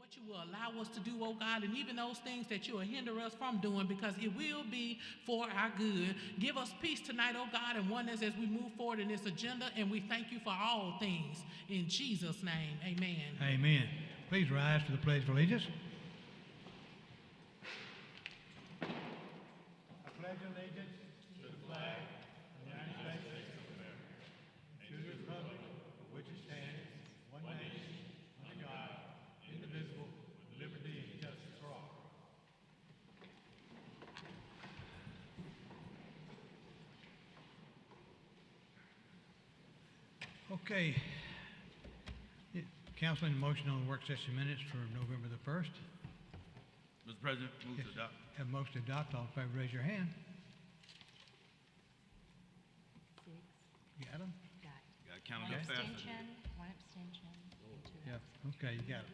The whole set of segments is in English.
what you will allow us to do, oh God, and even those things that you will hinder us from doing, because it will be for our good. Give us peace tonight, oh God, and oneness as we move forward in this agenda, and we thank you for all things. In Jesus' name, amen. Amen. Please rise for the Pledge of Allegiance. I pledge allegiance to the flag of the United States of America, and to the republic for which it stands, one nation, under God, indivisible, with liberty and justice for all. Okay. Council, any motion on the work session minutes for November the 1st? Mr. President, move to adopt. Have a motion to adopt. All in favor, raise your hand. 6. You got them? Got Got to count one them up faster. abstention, one abstention, and 2 Yeah. absent. Okay, you got it.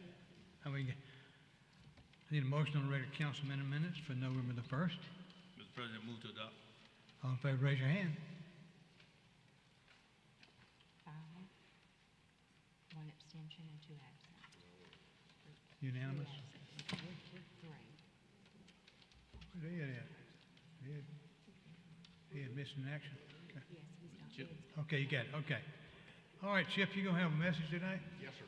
How we get? I need a motion on the regular council minutes for November the 1st. Mr. President, move to adopt. All in favor, raise your hand. 5, 1 abstention, and 2 absent. Unanimous? 3. Where they at? He had missing action. Okay. Yes, he's done. Chip. Okay, you got it. Okay. All right, Chip, you gonna have a message tonight? Yes, sir.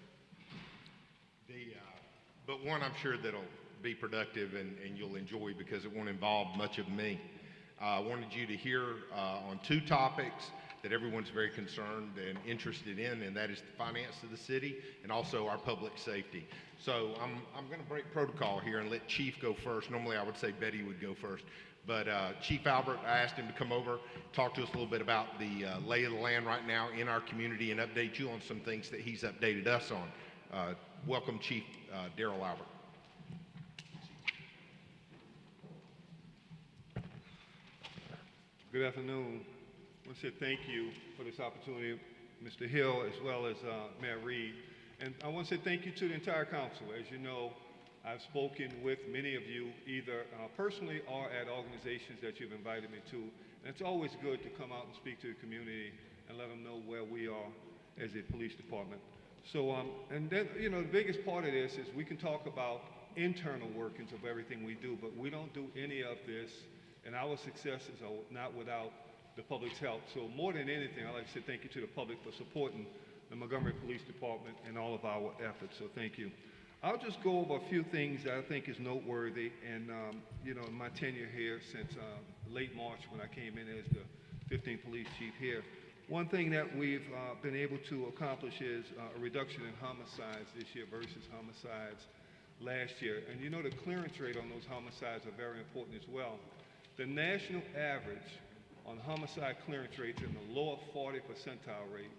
But one I'm sure that'll be productive and you'll enjoy because it won't involve much of me. I wanted you to hear on 2 topics that everyone's very concerned and interested in, and that is the finance of the city and also our public safety. So I'm going to break protocol here and let Chief go first. Normally I would say Betty would go first, but Chief Albert, I asked him to come over, talk to us a little bit about the lay of the land right now in our community and update you on some things that he's updated us on. Welcome, Chief Darrell Albert. Good afternoon. I want to say thank you for this opportunity, Mr. Hill, as well as Mayor Reed. And I want to say thank you to the entire council. As you know, I've spoken with many of you either personally or at organizations that you've invited me to. And it's always good to come out and speak to the community and let them know where we are as a police department. So, and then, you know, the biggest part of this is we can talk about internal workings of everything we do, but we don't do any of this, and our successes are not without the public's help. So more than anything, I'd like to say thank you to the public for supporting the Montgomery Police Department and all of our efforts, so thank you. I'll just go over a few things that I think is noteworthy, and you know, in my tenure here since late March when I came in as the 15th police chief here, one thing that we've been able to accomplish is a reduction in homicides this year versus homicides last year. And you know, the clearance rate on those homicides are very important as well. The national average on homicide clearance rates in the lower 40 percentile rate.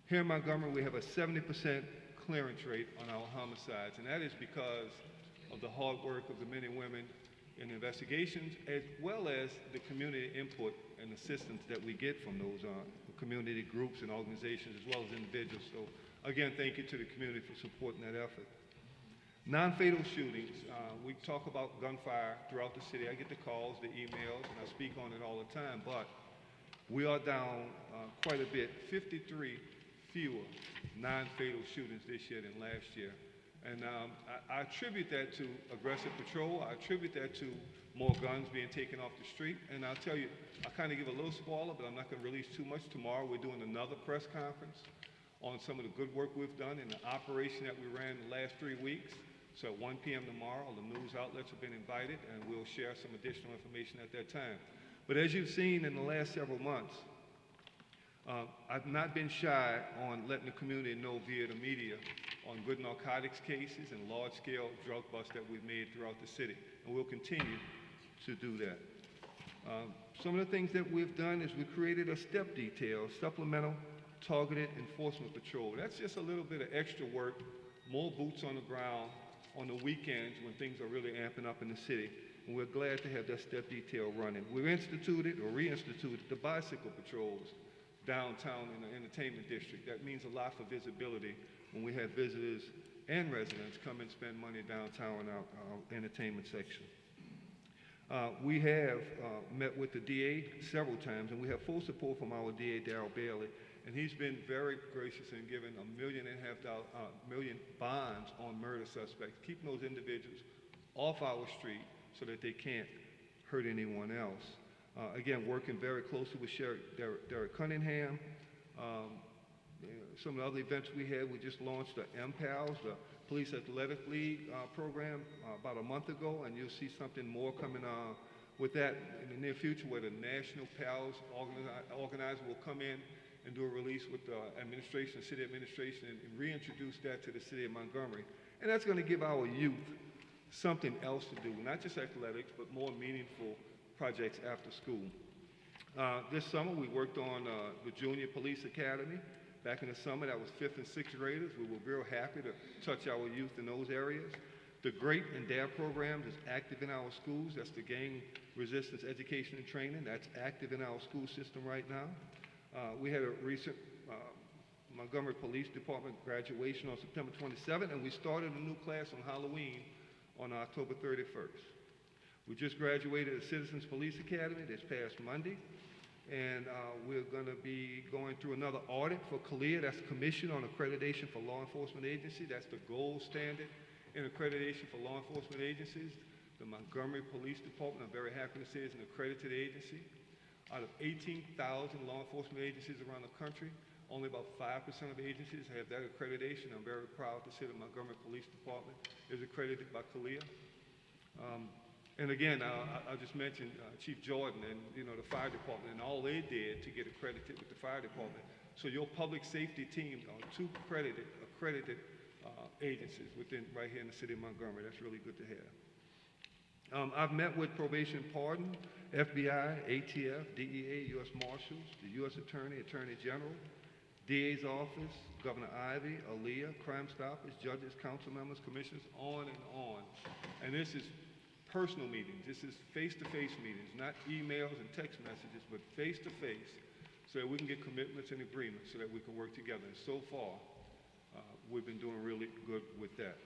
Here in Montgomery, we have a 70% clearance rate on our homicides, and that is because of the hard work of the men and women in investigations, as well as the community input and assistance that we get from those community groups and organizations, as well as individuals. So again, thank you to the community for supporting that effort. Non-fatal shootings, we talk about gunfire throughout the city. I get the calls, the emails, and I speak on it all the time, but we are down quite a bit, 53 fewer non-fatal shootings this year than last year. And I attribute that to aggressive patrol. I attribute that to more guns being taken off the street. And I'll tell you, I kind of give a little spoiler, but I'm not going to release too much. Tomorrow we're doing another press conference on some of the good work we've done in the operation that we ran the last 3 weeks. So at 1 p.m. tomorrow, all the news outlets have been invited, and we'll share some additional information at that time. But as you've seen in the last several months, I've not been shy on letting the community know via the media on good narcotics cases and large-scale drug busts that we've made throughout the city, and we'll continue to do that. Some of the things that we've done is we created a STEP detail, supplemental targeted enforcement patrol. That's just a little bit of extra work, more boots on the ground on the weekends when things are really amping up in the city, and we're glad to have that STEP detail running. We've instituted or reinstituted the bicycle patrols downtown in the entertainment district. That means a lot for visibility when we have visitors and residents come and spend money downtown in our entertainment section. We have met with the DA several times, and we have full support from our DA, Darrell Bailey, and he's been very gracious in giving $1.5 million bonds on murder suspects, keeping those individuals off our street so that they can't hurt anyone else. Again, working very closely with Sheriff Derek Cunningham. Some of the other events we had, we just launched the MPALs, the Police Athletic League program about a month ago, and you'll see something more coming with that in the near future, where the National PALs organizer will come in and do a release with the administration, the city administration, and reintroduce that to the city of Montgomery. And that's going to give our youth something else to do, not just athletics, but more meaningful projects after school. This summer, we worked on the Junior Police Academy. Back in the summer, that was 5th and 6th graders. We were real happy to touch our youth in those areas. The GREAT and DARE programs is active in our schools. That's the Gang Resistance Education and Training. That's active in our school system right now. We had a recent Montgomery Police Department graduation on September 27th, and we started a new class on Halloween on October 31st. We just graduated at Citizens Police Academy this past Monday, and we're going to be going through another audit for CALEA. That's Commission on Accreditation for Law Enforcement Agency. That's the gold standard in accreditation for law enforcement agencies. The Montgomery Police Department, I'm very happy to say, is an accredited agency. Out of 18,000 law enforcement agencies around the country, only about 5% of agencies have that accreditation. I'm very proud to say the Montgomery Police Department is accredited by CALEA. And again, I'll just mention Chief Jordan and the fire department and all they did to get accredited with the fire department. So your public safety team are two accredited agencies right here in the city of Montgomery. That's really good to have. I've met with probation and pardon, FBI, ATF, DEA, U.S. Marshals, the U.S. Attorney, Attorney General, DA's office, Governor Ivey, ALEA, Crime Stoppers, judges, council members, commissioners, on and on. And this is personal meetings. This is face-to-face meetings, not emails and text messages, but face-to-face, so that we can get commitments and agreements so that we can work together. And so far, we've been doing really good with that.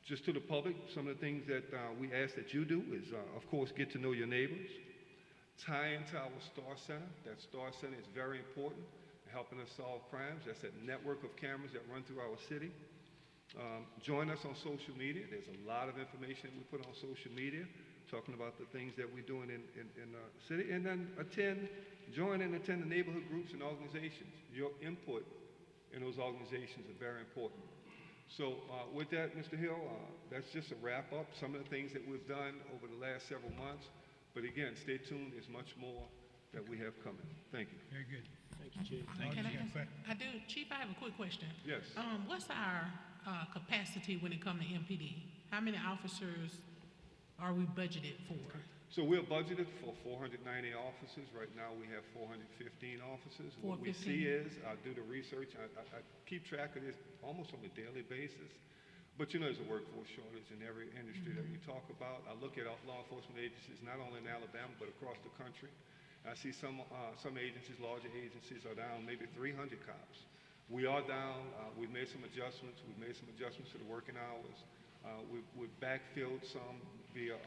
Just to the public, some of the things that we ask that you do is, of course, get to know your neighbors. Tie into our STAR Center. That STAR Center is very important in helping us solve crimes. That's that network of cameras that run through our city. Join us on social media. There's a lot of information that we put on social media talking about the things that we're doing in the city. And then join and attend the neighborhood groups and organizations. Your input in those organizations are very important. So with that, Mr. Hill, that's just a wrap up. Some of the things that we've done over the last several months. But again, stay tuned. There's much more that we have coming. Thank you. Very good. Thank you, Chief. Can I ask? I do. Chief, I have a quick question. Yes. What's our capacity when it comes to MPD? How many officers are we budgeted for? So we're budgeted for 490 officers. Right now we have 415 officers. What we see is, I do the research, I keep track of this almost on a daily basis. But there's a workforce shortage in every industry that we talk about. I look at law enforcement agencies not only in Alabama but across the country. I see some agencies, larger agencies, are down maybe 300 cops. We are down. We've made some adjustments. We've made some adjustments to the working hours. We've backfilled some via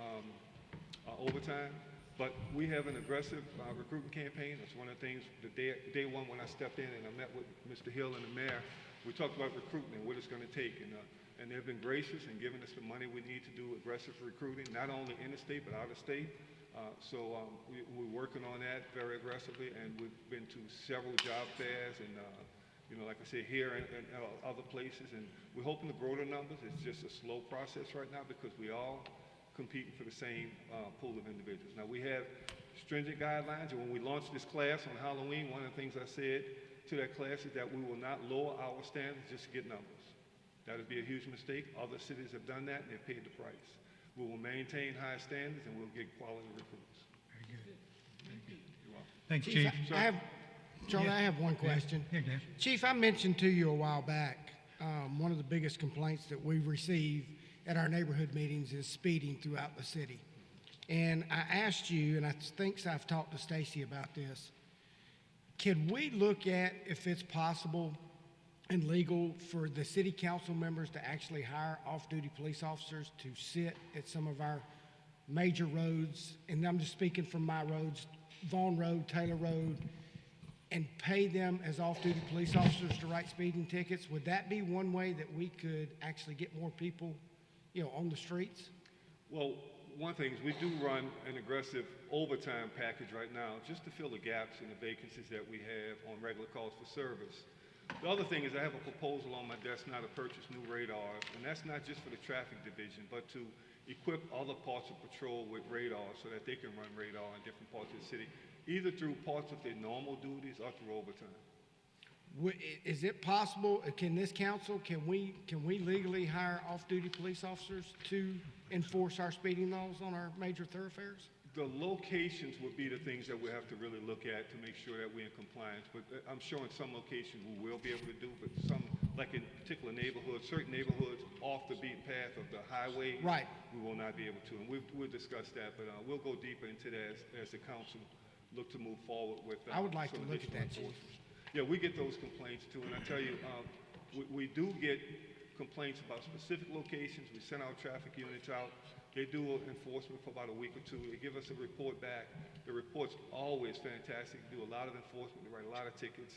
overtime, but we have an aggressive recruitment campaign. That's one of the things, the day one when I stepped in and I met with Mr. Hill and the mayor, we talked about recruitment, what it's going to take, and they've been gracious in giving us the money we need to do aggressive recruiting, not only in the state, but out of state. We're working on that very aggressively, and we've been to several job fairs and like I said, here and other places, and we're hoping to grow the numbers. It's just a slow process right now because we all competing for the same pool of individuals. Now, we have stringent guidelines, and when we launched this class on Halloween, one of the things I said to that class is that we will not lower our standards just to get numbers. That would be a huge mistake. Other cities have done that, and they've paid the price. We will maintain high standards, and we'll get quality recruits. Very good. Very good. You're welcome. Thanks, Chief. Charlie, I have one question. Here, Dan. Chief, I mentioned to you a while back, one of the biggest complaints that we receive at our neighborhood meetings is speeding throughout the city. And I asked you, and I think I've talked to Stacy about this, can we look at if it's possible and legal for the city council members to actually hire off-duty police officers to sit at some of our major roads, and I'm just speaking from my roads, Vaughn Road, Taylor Road, and pay them as off-duty police officers to write speeding tickets? Would that be one way that we could actually get more people, on the streets? Well, one thing is we do run an aggressive overtime package right now just to fill the gaps and the vacancies that we have on regular calls for service. The other thing is I have a proposal on my desk now to purchase new radars, and that's not just for the traffic division, but to equip other parts of patrol with radars so that they can run radar in different parts of the city, either through parts of their normal duties or through overtime. Is it possible, can this council, can we legally hire off-duty police officers to enforce our speeding laws on our major thoroughfares? The locations would be the things that we have to really look at to make sure that we're in compliance. But I'm sure in some locations we will be able to do, but some, like in particular neighborhoods, certain neighborhoods off the beaten path of the highway, Right. we will not be able to. And we'll discuss that, but we'll go deeper into that as the council look to move forward with. I would like to some look at additional that, Chief. enforcement. Yeah, we get those complaints too, and I tell you, we do get complaints about specific locations. We send our traffic units out. They do enforcement for about a week or two. They give us a report back. The report's always fantastic. They do a lot of enforcement. They write a lot of tickets.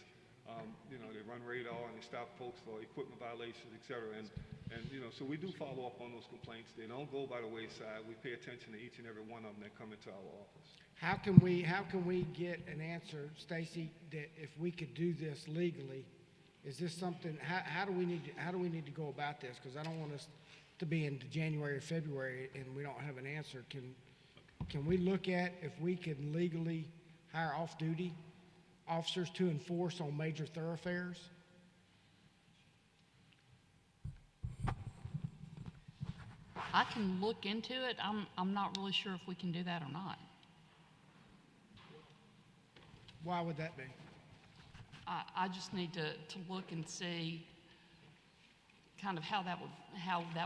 They run radar and they stop folks for equipment violations, et cetera. And so we do follow up on those complaints. They don't go by the wayside. We pay attention to each and every one of them that come into our office. How can we get an answer, Stacy, that if we could do this legally, is this something, how do we need to go about this? Because I don't want us to be into January or February and we don't have an answer. Can we look at if we can legally hire off-duty officers to enforce on major thoroughfares? I can look into it. I'm not really sure if we can do that or not. Why would that be? I just need to look and see kind of how that would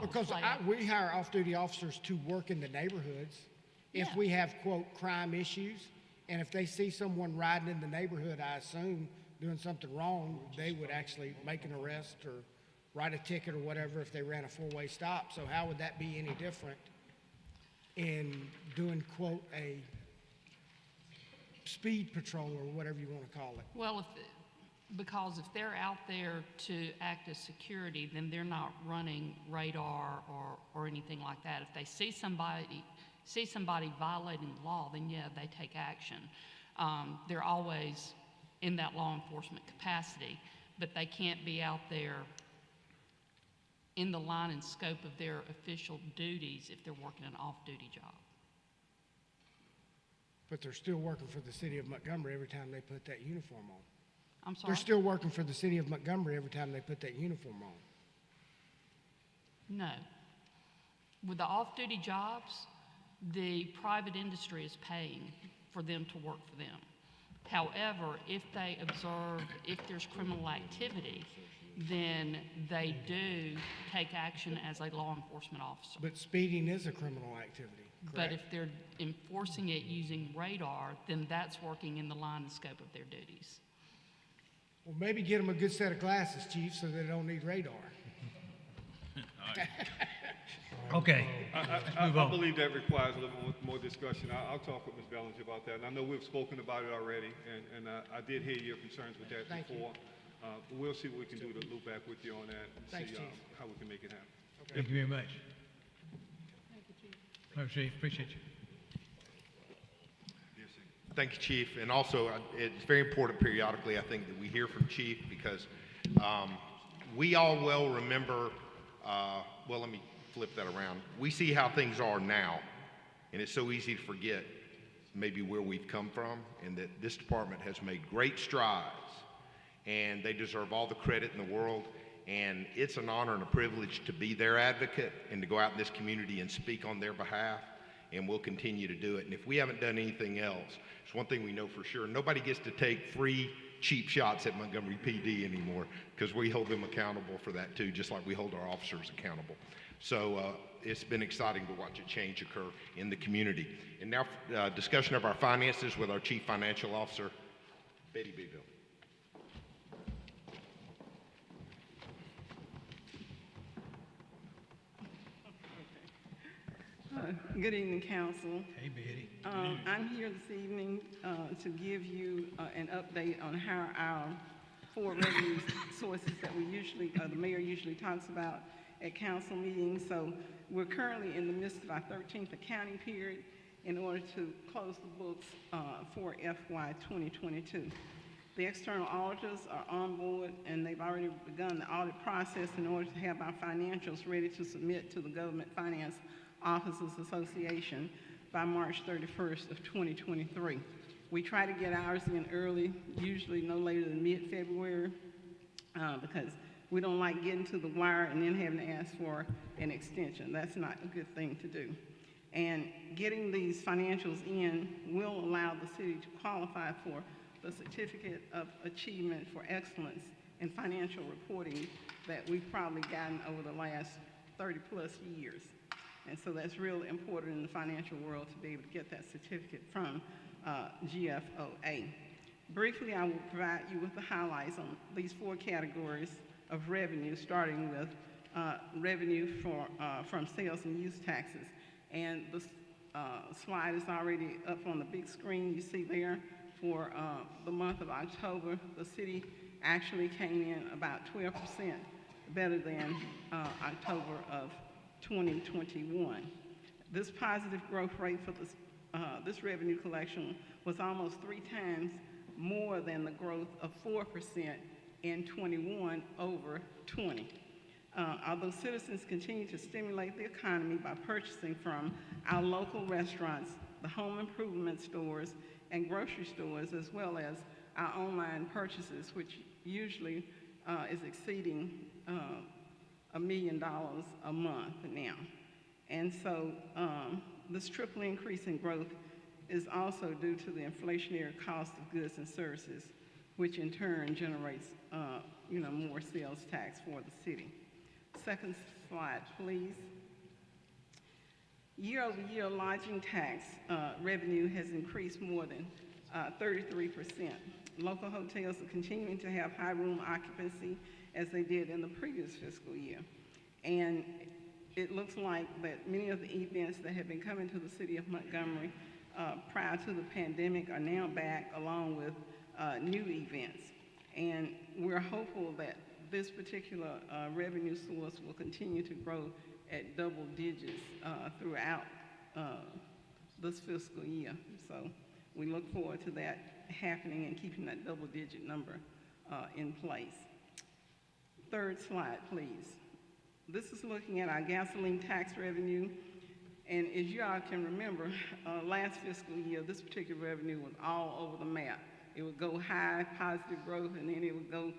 Because play out. we hire off-duty officers to work in the neighborhoods. If Yeah. we have, quote, crime issues, and if they see someone riding in the neighborhood, I assume, doing something wrong, they would actually make an arrest or write a ticket or whatever if they ran a four-way stop. So how would that be any different in doing, quote, a speed patrol or whatever you want to call it? Well, because if they're out there to act as security, then they're not running radar or anything like that. If they see somebody violating the law, then yeah, they take action. They're always in that law enforcement capacity, but they can't be out there in the line and scope of their official duties if they're working an off-duty job. But they're still working for the city of Montgomery every time they put that uniform on. I'm sorry? They're still working for the city of Montgomery every time they put that uniform on. No. With the off-duty jobs, the private industry is paying for them to work for them. However, if they observe, if there's criminal activity, then they do take action as a law enforcement officer. But speeding is a criminal activity, But correct? if they're enforcing it using radar, then that's working in the line and scope of their duties. Well, maybe get them a good set of glasses, Chief, so they don't need radar. Okay, I believe that requires a little more discussion. I'll talk with Ms. Bellinger about that. And I know we've spoken about it already, and I did hear your concerns with that Thank you. before. But we'll see what we can do to loop back with you on that and Thanks, see Chief. how we can make it happen. thank you very much. All right, Chief, appreciate you. Thank you, Chief. And also, it's very important periodically, I think, that we hear from Chief because we all well remember, well, let me flip that around. We see how things are now, and it's so easy to forget maybe where we've come from and that this department has made great strides, and they deserve all the credit in the world. And it's an honor and a privilege to be their advocate and to go out in this community and speak on their behalf, and we'll continue to do it. And if we haven't done anything else, it's one thing we know for sure. Nobody gets to take free, cheap shots at Montgomery PD anymore because we hold them accountable for that too, just like we hold our officers accountable. So it's been exciting to watch a change occur in the community. And now discussion of our finances with our Chief Financial Officer, Betty Beeville. Good evening, council. Hey, Betty. I'm here this evening to give you an update on how our 4 revenue sources that the mayor usually talks about at council meetings. So we're currently in the midst of our 13th accounting period in order to close the books for FY 2022. The external auditors are on board, and they've already begun the audit process in order to have our financials ready to submit to the Government Finance Officers Association by March 31st of 2023. We try to get ours in early, usually no later than mid-February, because we don't like getting to the wire and then having to ask for an extension. That's not a good thing to do. And getting these financials in will allow the city to qualify for the Certificate of Achievement for Excellence in Financial Reporting that we've probably gotten over the last 30-plus years. And so that's really important in the financial world to be able to get that certificate from GFOA. Briefly, I will provide you with the highlights on these 4 categories of revenue, starting with revenue from sales and use taxes. And the slide is already up on the big screen you see there. For the month of October, the city actually came in about 12% better than October of 2021. This positive growth rate for this revenue collection was almost 3 times more than the growth of 4% in 21 over 20. Although citizens continue to stimulate the economy by purchasing from our local restaurants, the home improvement stores, and grocery stores, as well as our online purchases, which usually is exceeding $1 million a month now. And so this triple increase in growth is also due to the inflationary cost of goods and services, which in turn generates more sales tax for the city. Second slide, please. Year-over-year lodging tax revenue has increased more than 33%. Local hotels are continuing to have high room occupancy as they did in the previous fiscal year. And it looks like that many of the events that have been coming to the city of Montgomery prior to the pandemic are now back, along with new events. And we're hopeful that this particular revenue source will continue to grow at double digits throughout this fiscal year. So we look forward to that happening and keeping that double-digit number in place. Third slide, please. This is looking at our gasoline tax revenue. And as you all can remember, last fiscal year, this particular revenue was all over the map. It would go high, positive growth, and then it would go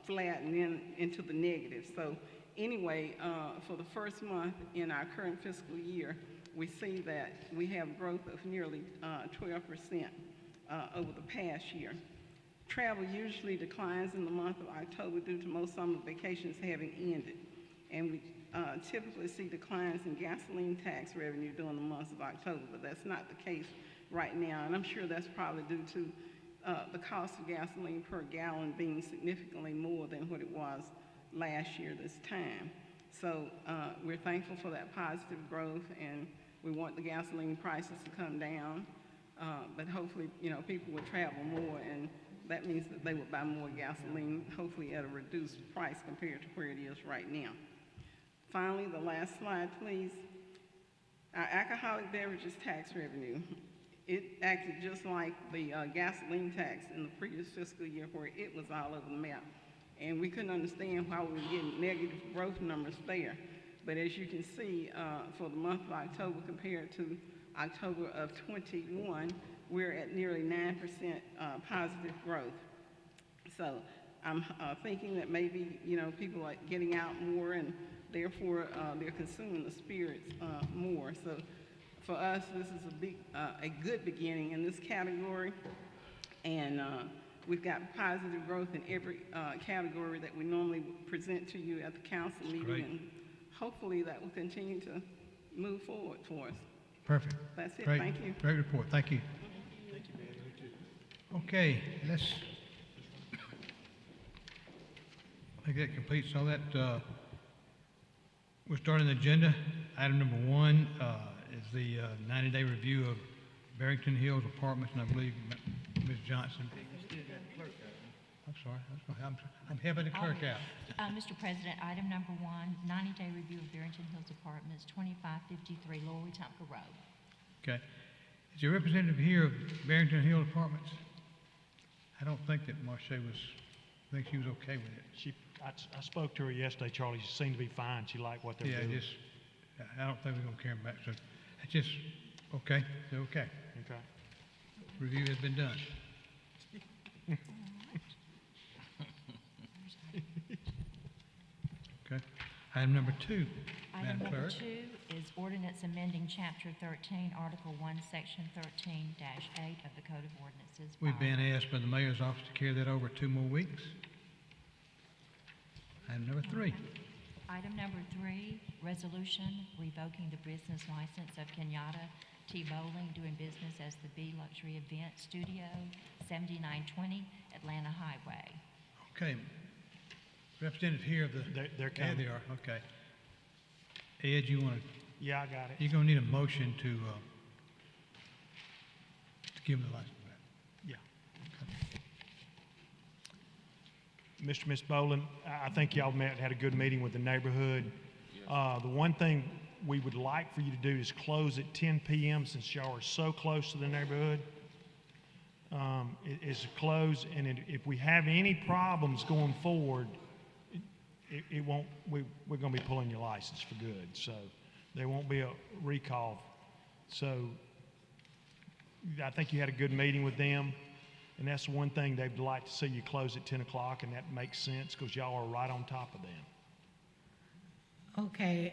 flat and then into the negative. So anyway, for the first month in our current fiscal year, we see that we have growth of nearly 12% over the past year. Travel usually declines in the month of October due to most summer vacations having ended. And we typically see declines in gasoline tax revenue during the months of October, but that's not the case right now. And I'm sure that's probably due to the cost of gasoline per gallon being significantly more than what it was last year this time. So we're thankful for that positive growth, and we want the gasoline prices to come down. But hopefully, people will travel more, and that means that they will buy more gasoline, hopefully at a reduced price compared to where it is right now. Finally, the last slide, please. Our alcoholic beverages tax revenue. It acted just like the gasoline tax in the previous fiscal year, where it was all over the map. And we couldn't understand why we were getting negative growth numbers there. But as you can see, for the month of October compared to October of 21, we're at nearly 9% positive growth. So I'm thinking that maybe, people are getting out more, and therefore they're consuming the spirits more. So for us, this is a good beginning in this category. And we've got positive growth in every category that we normally present to you at the council meeting. Great. And hopefully that will continue to move forward for us. Perfect. That's it. Great. Thank you. Great report. Thank you. Thank you, Mayor. Okay, I think that completes all that. We're starting the agenda. Item number 1 is the 90-day review of Barrington Hills Apartments, and I believe Ms. Johnson. I'm sorry. I'm helping the clerk out. Mr. President, item number 1, 90-day review of Barrington Hills Apartments, 2553 Lower Wetumpka Road. Okay. Is your representative here of Barrington Hill Apartments? I don't think that Marche was, I think she was okay with it. I spoke to her yesterday, Charlie. She seemed to be fine. She liked what they're Yeah, doing. I don't think we're gonna carry them back, so it's just, okay, they're okay. Okay. Review has been done. Okay. Item number 2, Item Madam number Clerk. 2 is ordinance amending Chapter 13, Article 1, Section 13-8 of the Code of Ordinances. We've by- been asked by the mayor's office to carry that over 2 more weeks. Item number 3. Item number 3, resolution revoking the business license of Kenyatta T. Bowling, doing business as the B Luxury Event Studio, 7920 Atlanta Highway. Okay. Representative here of the. They're Yeah, coming. they are, okay. Ed, you want to, Yeah, I got it. you're going to need a motion to give them the license back. Yeah. Mr. Miss Boland, I think y'all met, had a good meeting with the neighborhood. The one thing we would like for you to do is close at 10 p.m. since y'all are so close to the neighborhood. Is close, and if we have any problems going forward, it won't, we're going to be pulling your license for good. So there won't be a recall. So I think you had a good meeting with them. And that's one thing they'd like to see you close at 10 o'clock, and that makes sense because y'all are right on top of them. Okay,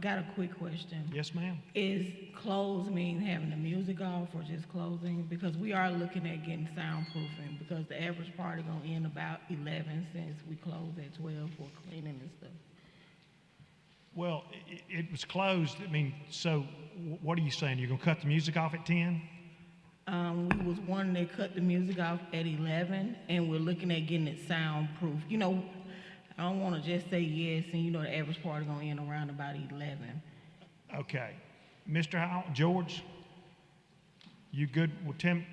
got a quick question. Yes, ma'am? Is close mean having the music off or just closing? Because we are looking at getting soundproofing because the average party gonna end about 11 since we close at 12 for cleaning and stuff. Well, it was closed. I mean, so what are you saying? You're going to cut the music off at 10? We was wanting to cut the music off at 11 and we're looking at getting it soundproof. You know, I don't wanna just say yes and you know the average party gonna end around about 11. Okay. Mr. Howell, George, you good with 10?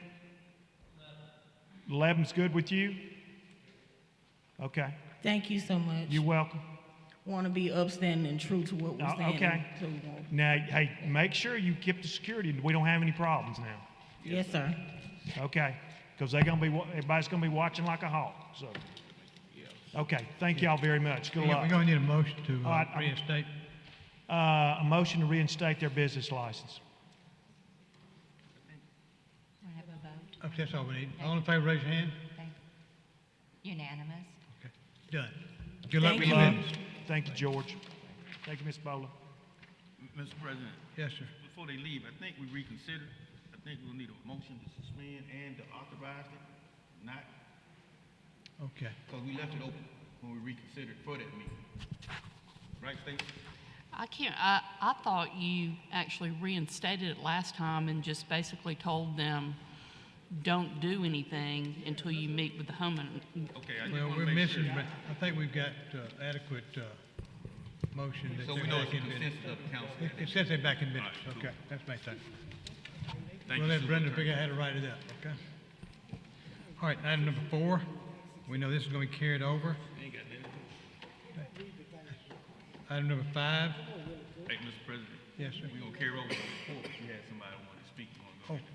11's good with you? Okay. Thank you so much. You're welcome. Want to be upstanding and true to what we're saying. Okay. So we won't- Now, hey, make sure you keep the security. We don't have any problems now. Yes, sir. Okay, because everybody's gonna be watching like a hawk, so. Okay, thank y'all very much. Good We're luck. going to need a motion to All right, reinstate. A motion to reinstate their business license. Want to have a vote? Okay, that's all we need. All in favor, raise your hand. Thank- Unanimous. Okay, done. Good luck Thank with you. your business. Thank you, George. Thank you, Ms. Bowler. Mr. President, Yes, sir. before they leave, I think we reconsidered. I think we'll need a motion to suspend and to authorize it, not, Okay. because we left it open when we reconsidered for that meeting. Right, Stacey? I thought you actually reinstated it last time and just basically told them, don't do anything until you meet with the homeowner. Okay, I just Well, want we're to make missing, sure. but I think we've got adequate motion that So they're we know it's back a in business. consensus of the council. It says they're back in business. All right, cool. Okay, that's my thing. Thank We'll you, let Brenda Superintendent. figure out how to write it up, okay? All right, item number 4. We know this is going to be carried over. Ain't got nothing. Item number 5. Hey, Mr. President. Yes, sir. We're gonna carry over the report, but you had somebody who wanted to speak. You wanna go ahead?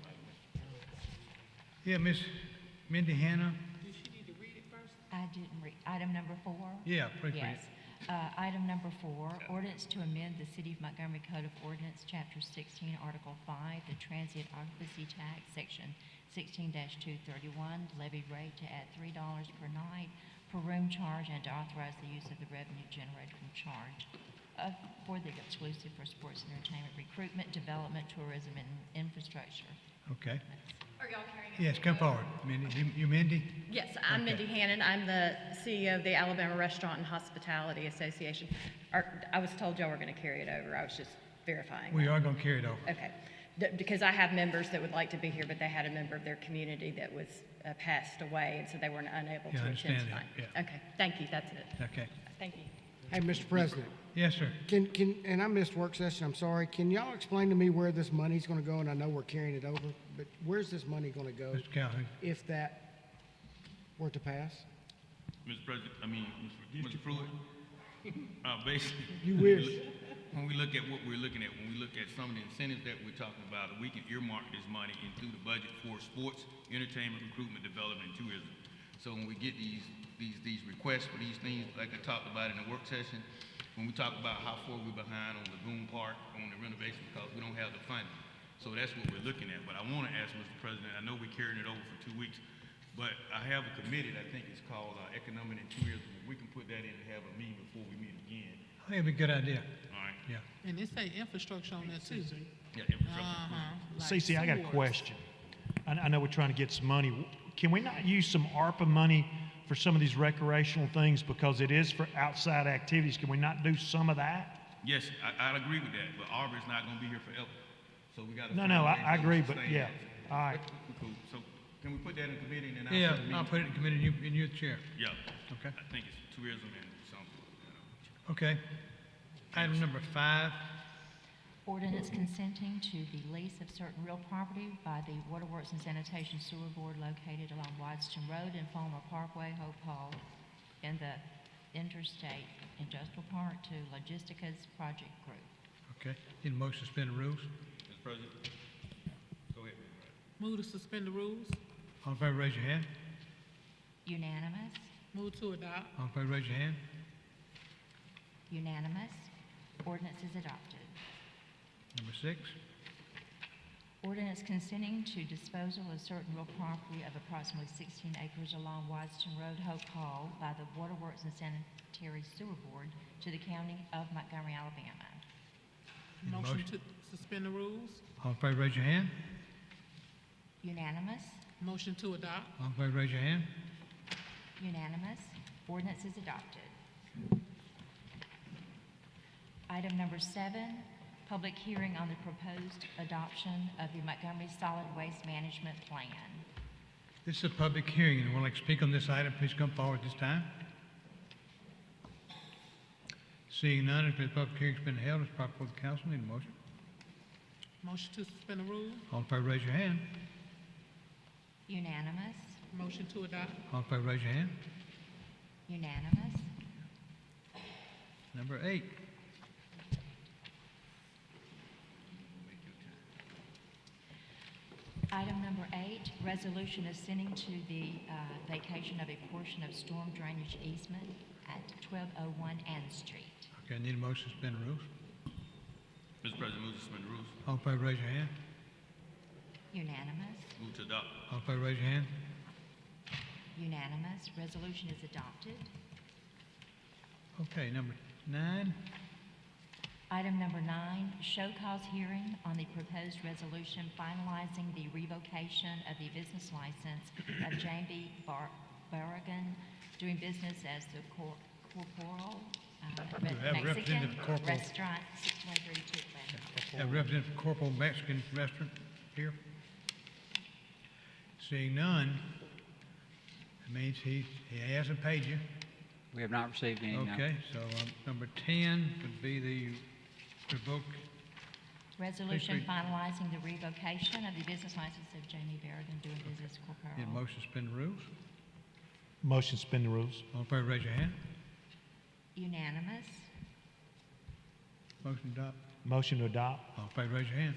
Yeah, Miss Mindy Hannah. I didn't read. Item number 4? Yeah, please read it. Yes. Item number 4, ordinance to amend the City of Montgomery Code of Ordinance, Chapter 16, Article 5, the Transient Occupancy Tax, Section 16-231, Levied Rate to add $3 per night per room charge and to authorize the use of the revenue generated from charge for the exclusive for sports and entertainment, recruitment, development, tourism, and infrastructure. Okay. Are y'all carrying it? Yes, come forward. Mindy, you Mindy? Yes, I'm Okay. Mindy Hannon. I'm the CEO of the Alabama Restaurant and Hospitality Association. I was told y'all were going to carry it over. I was just verifying. We are going to carry it over. Okay. Because I have members that would like to be here, but they had a member of their community that was passed away, and so they weren't unable Yeah, I to attend understand that, tonight. yeah. Okay, thank you. That's it. Okay. Thank you. Hey, Mr. President, Yes, sir. and I missed work session, I'm sorry. Can y'all explain to me where this money's gonna go? And I know we're carrying it over, but where's this money gonna go Mr. Calhoun. if that were to pass? Mr. President, Mr. Pruitt, basically. You wish. When we look at what we're looking at, when we look at some of the incentives that we're talking about, we can earmark this money into the budget for sports, entertainment, recruitment, development, and tourism. So when we get these requests for these things, like I talked about in the work session, when we talk about how far we're behind on Lagoon Park, on the renovation, because we don't have the funding. So that's what we're looking at. But I want to ask Mr. President, I know we're carrying it over for 2 weeks, but I have a committee that I think it's called Economic and Tourism. We can put that in and have a meeting before we meet again. I think it'd be a good idea. All right? Yeah. And it say infrastructure on that too. Yeah, infrastructure. Like Cece, I got a sewers. question. I know we're trying to get some money. Can we not use some ARPA money for some of these recreational things because it is for outside activities? Can we not do some of that? Yes, I agree with that, but Aubrey's not going to be here forever. So we got to. No, I agree, but yeah. All right. Cool. So can we put that in committee and then Yeah, set a I'll meeting? put it in committee and you're the chair. Yeah. Okay. I think it's tourism and something. Okay. Item number 5. Ordinance consenting to the lease of certain real property by the Waterworks and Sanitation Sewer Board located along Wadston Road and Fulmer Parkway, Hope Hall, in the Interstate Industrial Park to Logisticas Project Group. Okay. Need a motion to suspend the rules? Mr. President, go ahead. Move to suspend the rules. All in favor, raise your hand. Unanimous? Move to adopt. All in favor, raise your hand. Unanimous. Ordinance is adopted. Number 6. Ordinance consenting to disposal of certain real property of approximately 16 acres along Wadston Road, Hope Hall by the Waterworks and Sanitary Sewer Board to the County of Montgomery, Alabama. Need a Motion motion? to suspend the rules. All in favor, raise your hand. Unanimous? Motion to adopt. All in favor, raise your hand. Unanimous. Ordinance is adopted. Item number 7, public hearing on the proposed adoption of the Montgomery Solid Waste Management Plan. This is a public hearing. Anyone like to speak on this item, please come forward this time. Seeing none, if the public hearing's been held, it's proper for the council. Need a motion. Motion to suspend the rules. All in favor, raise your hand. Unanimous. Motion to adopt. All in favor, raise your hand. Unanimous. Number 8. Item number 8, resolution assenting to the vacation of a portion of storm drainage easement at 1201 Ann Street. Okay, I need a motion to suspend the rules. Mr. President, move to suspend the rules. All in favor, raise your hand. Unanimous. Move to adopt. All in favor, raise your hand. Unanimous. Resolution is adopted. Okay, number 9. Item number 9, show cause hearing on the proposed resolution finalizing the revocation of the business license of Jane B. Barrington, doing business as the Corporal have Mexican Representative Corporal. Restaurant, 6132 Glen. Have Representative Corporal Mexican Restaurant here. Seeing none, it means he hasn't paid you. We have not received any, no. Okay, so number 10 would be the revoke. Resolution Please read. finalizing the revocation of the business license of Jamie Barrington, doing business as Corporal. Need a motion to suspend the rules. Motion to suspend the rules. All in favor, raise your hand. Unanimous. Motion to adopt. Motion to adopt. All in favor, raise your hand.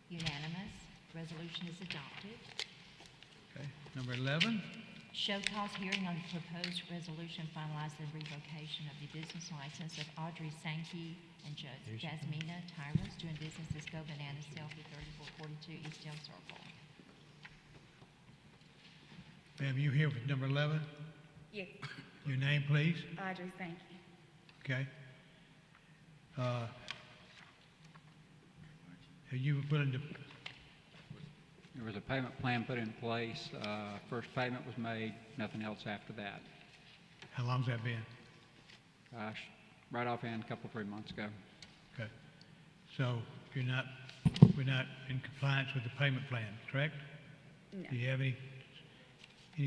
Unanimous. Resolution is adopted. Okay, number 11. Show cause hearing on the proposed resolution finalizing the revocation of the business license of Audrey Sankey and Jasmina Tyrus, doing business as Go Banana Selfie, 3442 East Dale Circle. Ma'am, you here with number 11? Yes, Your name, please? Audrey, thank you. Okay. Have you willing to, There was a payment plan put in place. First payment was made, nothing else after that. how long's that been? Right offhand, a couple, 3 months ago. Okay. So we're not in compliance with the payment plan, correct? No. Do you have any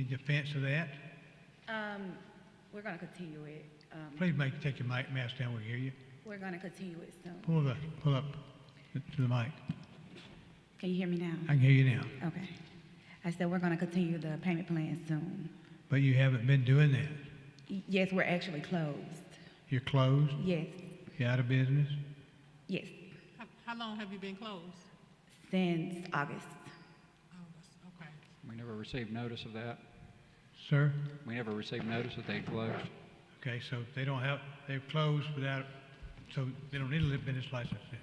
defense of that? We're gonna continue it. Please take your mask down, we hear you. We're going to continue it soon. Pull up to the mic. Can you hear me now? I can hear you now. Okay. I said we're going to continue the payment plan soon. But you haven't been doing that. Yes, we're actually closed. You're closed? Yes, You're out of business? yes, How long have you been closed? since August. August, okay. We never received notice of that. Sir? We never received notice that they'd closed. Okay, so they've closed without, so they don't need a business license then?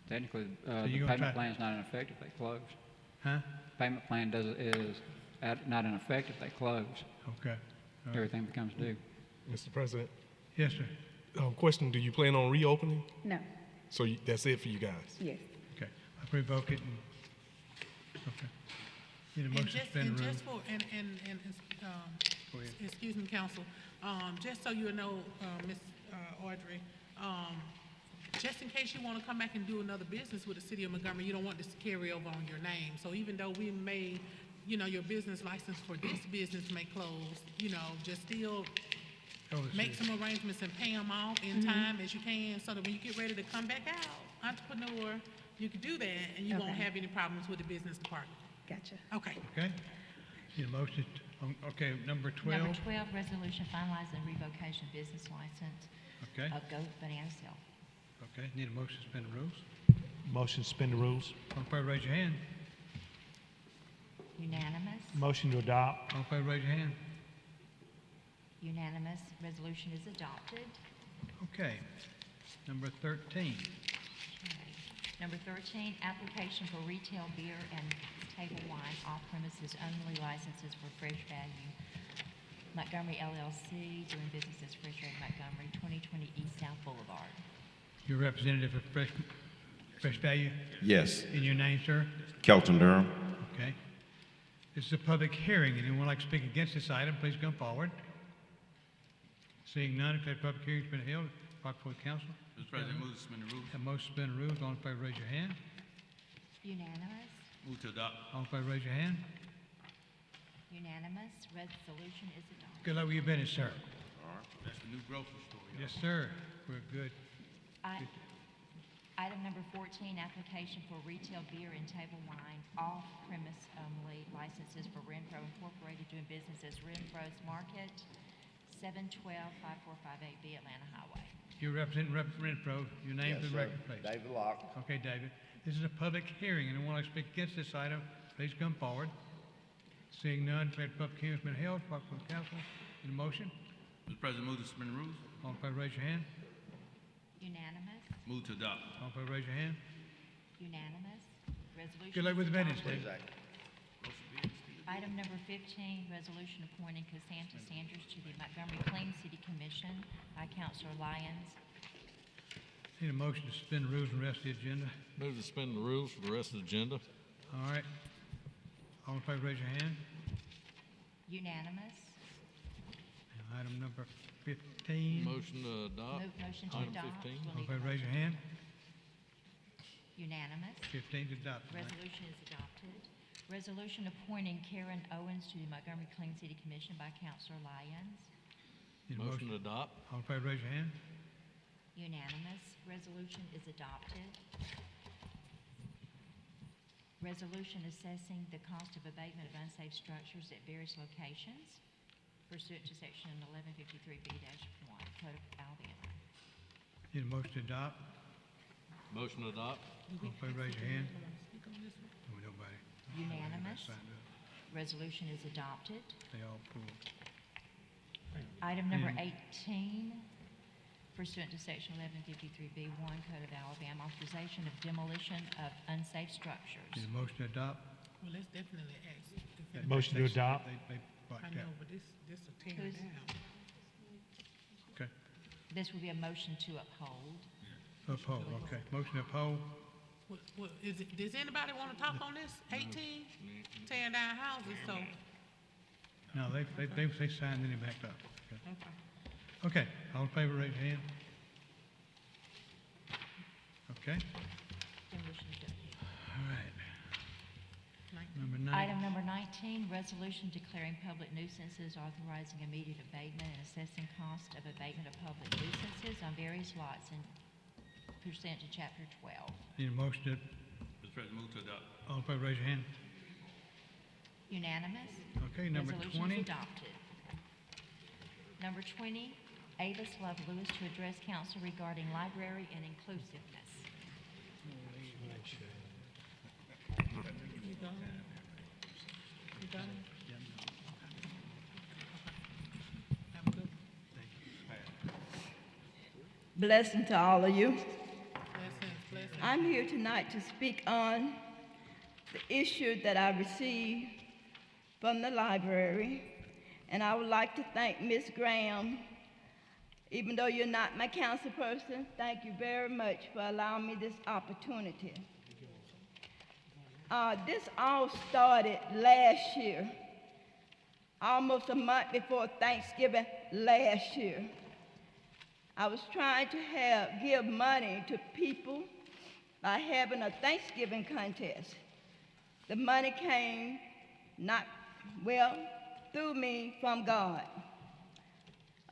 Technically, So the you're gonna payment try- plan's not in effect if they close. Huh? Payment plan is not in effect if they close. Okay. All right. Everything becomes due. Mr. President, Yes, sir. question, do you plan on reopening? No, So that's it for you guys? yes. Okay. I revoke it and, okay. Need a motion to suspend the rules? Just for, Go ahead. excuse me, counsel, just so you know, Ms. Audrey, just in case you want to come back and do another business with the city of Montgomery, you don't want this to carry over on your name. So even though we may, your business license for this business may close, just still make some arrangements and pay them off in time as you can, so that when you get ready to come back out, entrepreneur, you can do that, and you won't Okay. have any problems with the business department. Gotcha. Okay. Okay? Need a motion, okay, number 12? Number 12, resolution finalizing revocation business license Okay, of Goat Banana Sale. okay. Need a motion to suspend the rules? Motion to suspend the rules. All in favor, raise your hand. Unanimous, Motion to adopt. All in favor, raise your hand. unanimous, resolution is adopted. Okay. Number 13. Okay. Number 13, application for retail beer and table wine off-premises only licenses for Fresh Value Montgomery LLC, doing business as Fresh Value Montgomery, 2020 East South Boulevard. You're representative of Fresh Value? Yes, In your name, sir? Kelton Durham. Okay. This is a public hearing. Anyone like to speak against this item, please come forward. Seeing none, declare public hearing's been held. Brought before the council. Mr. President, move to suspend the rules. Have motion to suspend the rules. All in favor, raise your hand. Unanimous, Move to adopt. All in favor, raise your hand. unanimous, resolution is adopted. Good luck with your business, sir. That's the new grocery store. y'all. Yes, sir. We're good. I- Item number 14, application for retail beer and table wine off-premise only licenses for Renfro Incorporated, doing business as Renfro's Market, 712-5458B Atlanta Highway. You're representing Renfro. Your name for the record, please. David Locke. Okay, David. This is a public hearing. Anyone like to speak against this item, please come forward. Seeing none, declare the public hearing's been held. Brought before the council. Need a motion? Mr. President, move to suspend the rules. All in favor, raise your hand. Unanimous, Move to adopt. All in favor, raise your hand. unanimous, resolution. Good luck with the is business, adopted. David. Item number 15, resolution appointing Cassandra Sanders to the Montgomery Clean City Commission by Councillor Lyons. Need a motion to suspend the rules and the rest of the agenda. Move to suspend the rules for the rest of the agenda. All right. All in favor, raise your hand. Unanimous, And item number 15. Motion to adopt. motion to Item adopt. 15. We'll All in need- favor, raise your hand. Unanimous, 15 is adopted. resolution is adopted. Resolution appointing Karen Owens to the Montgomery Clean City Commission by Councillor Lyons. Need a Motion to adopt. All in favor, raise your hand. Unanimous, resolution is adopted. Resolution assessing the cost of abatement of unsafe structures at various locations pursuant to section 1153B-1, Code of Alabama. Need a motion to adopt. Motion to adopt. All in favor, raise your hand. No, nobody. Unanimous, Signed up. resolution is adopted. They all pulled. Item number And- 18, pursuant to section 1153B1, Code of Alabama, authorization of demolition of unsafe structures. Need a motion to adopt. Well, let's definitely ask. Motion to adopt. They I blocked know, out. but this will tear Who's- it down. Okay. This will be a motion to uphold. Uphold, okay. Motion to uphold. Does anybody want to talk on this? 18, tearing down houses, so, No, they signed and they backed up. Okay. okay. Okay, all in favor, raise your hand. Okay, Demolition is done. all right. Number 9. Item number 19, 19, resolution declaring public nuisances, authorizing immediate abatement and assessing cost of abatement of public nuisances on various lots in pursuant to Chapter 12. Need a motion to, Mr. President, move to adopt. all in favor, raise your hand. Unanimous? Okay, number Resolution 20. is adopted. Number 20, Avis Love Lewis to address council regarding library and inclusiveness. Blessing to all of you. Blessings, blessings. I'm here tonight to speak on the issue that I received from the library, and I would like to thank Ms. Graham. Even though you're not my council person, thank you very much for allowing me this opportunity. This all started last year, almost a month before Thanksgiving last year. I was trying to give money to people by having a Thanksgiving contest. The money came through me from God.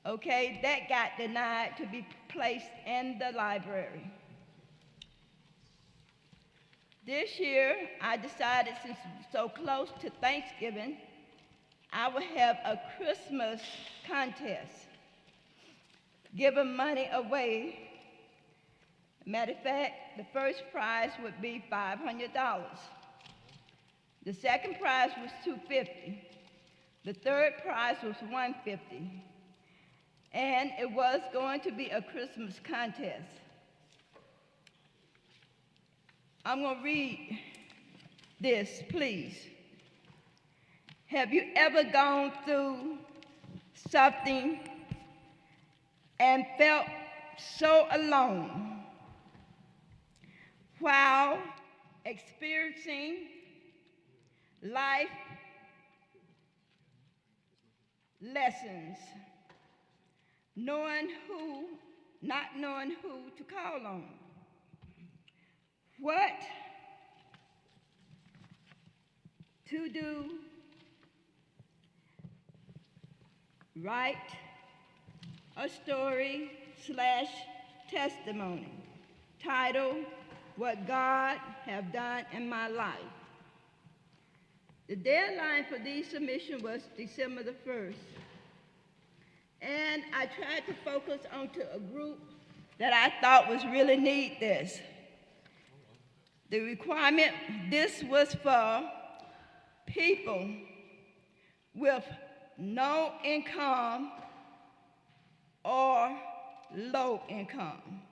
Okay, that got denied to be placed in the library. This year, I decided, since it's so close to Thanksgiving, I would have a Christmas contest, giving money away. Matter of fact, the first prize would be $500. The second prize was $250. The third prize was $150. And it was going to be a Christmas contest. I'm going to read this, please. Have you ever gone through something and felt so alone while experiencing life lessons, not knowing who to call on? What to do? Write a story/testimony titled, What God Have Done in My Life. The deadline for these submissions was December the 1st. And I tried to focus onto a group that I thought was really need this. The requirement, this was for people with no income or low income.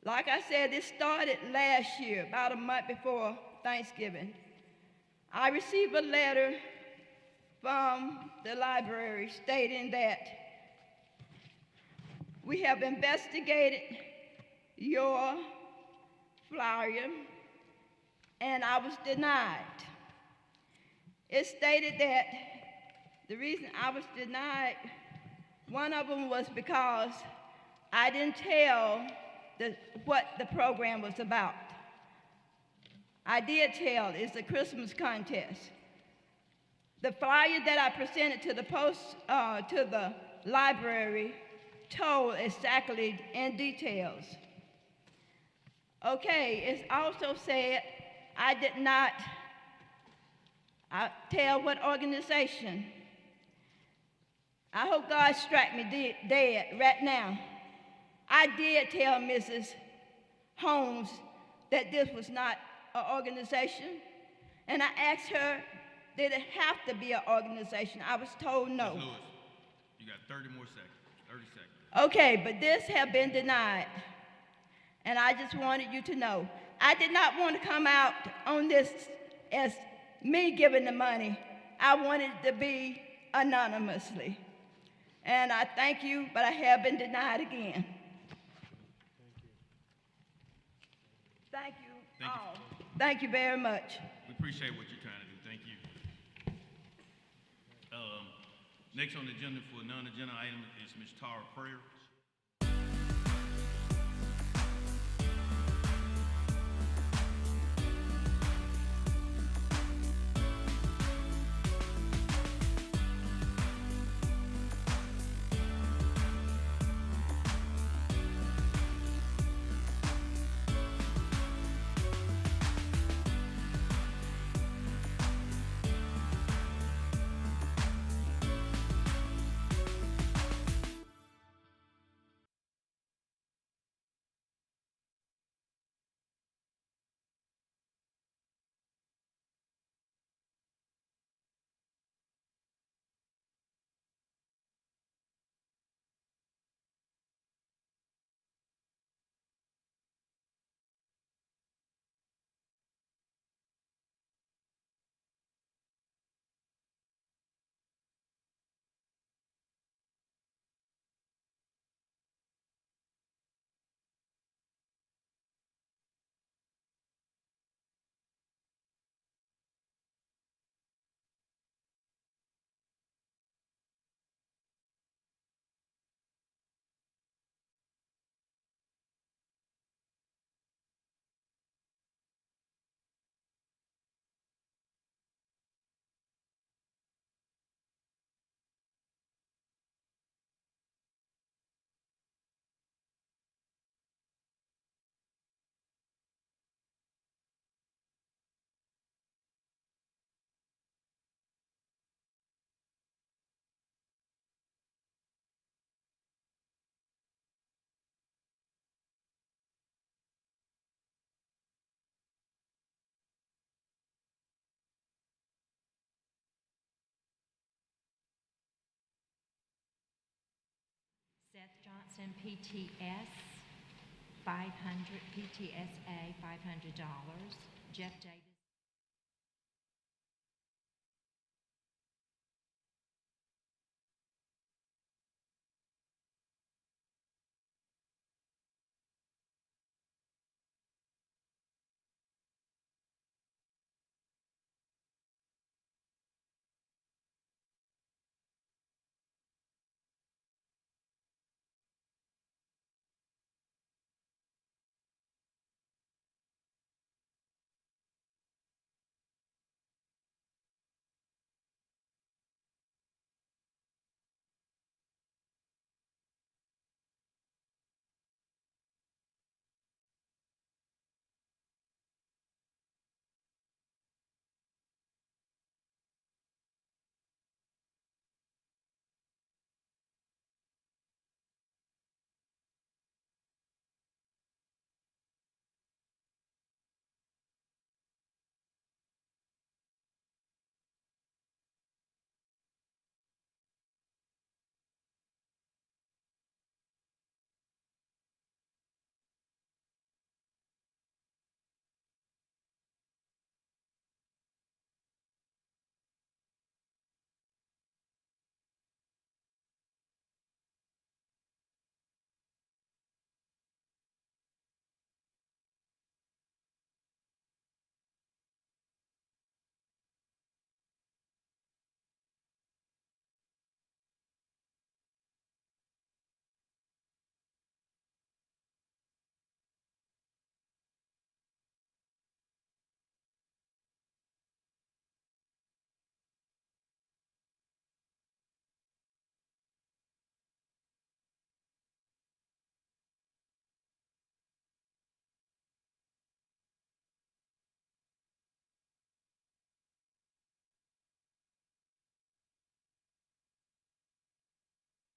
Like I said, this started last year, about a month before Thanksgiving. I received a letter from the library stating that we have investigated your flyer and I was denied. It stated that the reason I was denied, one of them was because I didn't tell what the program was about. I did tell, it's a Christmas contest. The flyer that I presented to the library told exactly in details. Okay, it's also said I did not tell what organization. I hope God strike me dead right now. I did tell Mrs. Holmes that this was not an organization, and I asked her, did it have to be an organization? I was told no. Ms. Lewis, you got 30 more seconds, 30 seconds. Okay, but this have been denied, and I just wanted you to know. I did not want to come out on this as me giving the money. I wanted it to be anonymously. And I thank you, but I have been denied again. Thank you all. Thank you very much. We appreciate what you're trying to do. Thank you. Next on the agenda for a non-agenda item is Ms. Tara Prayer. Seth Johnson, PTS, 500, PTSA, $500. Jeff Davis,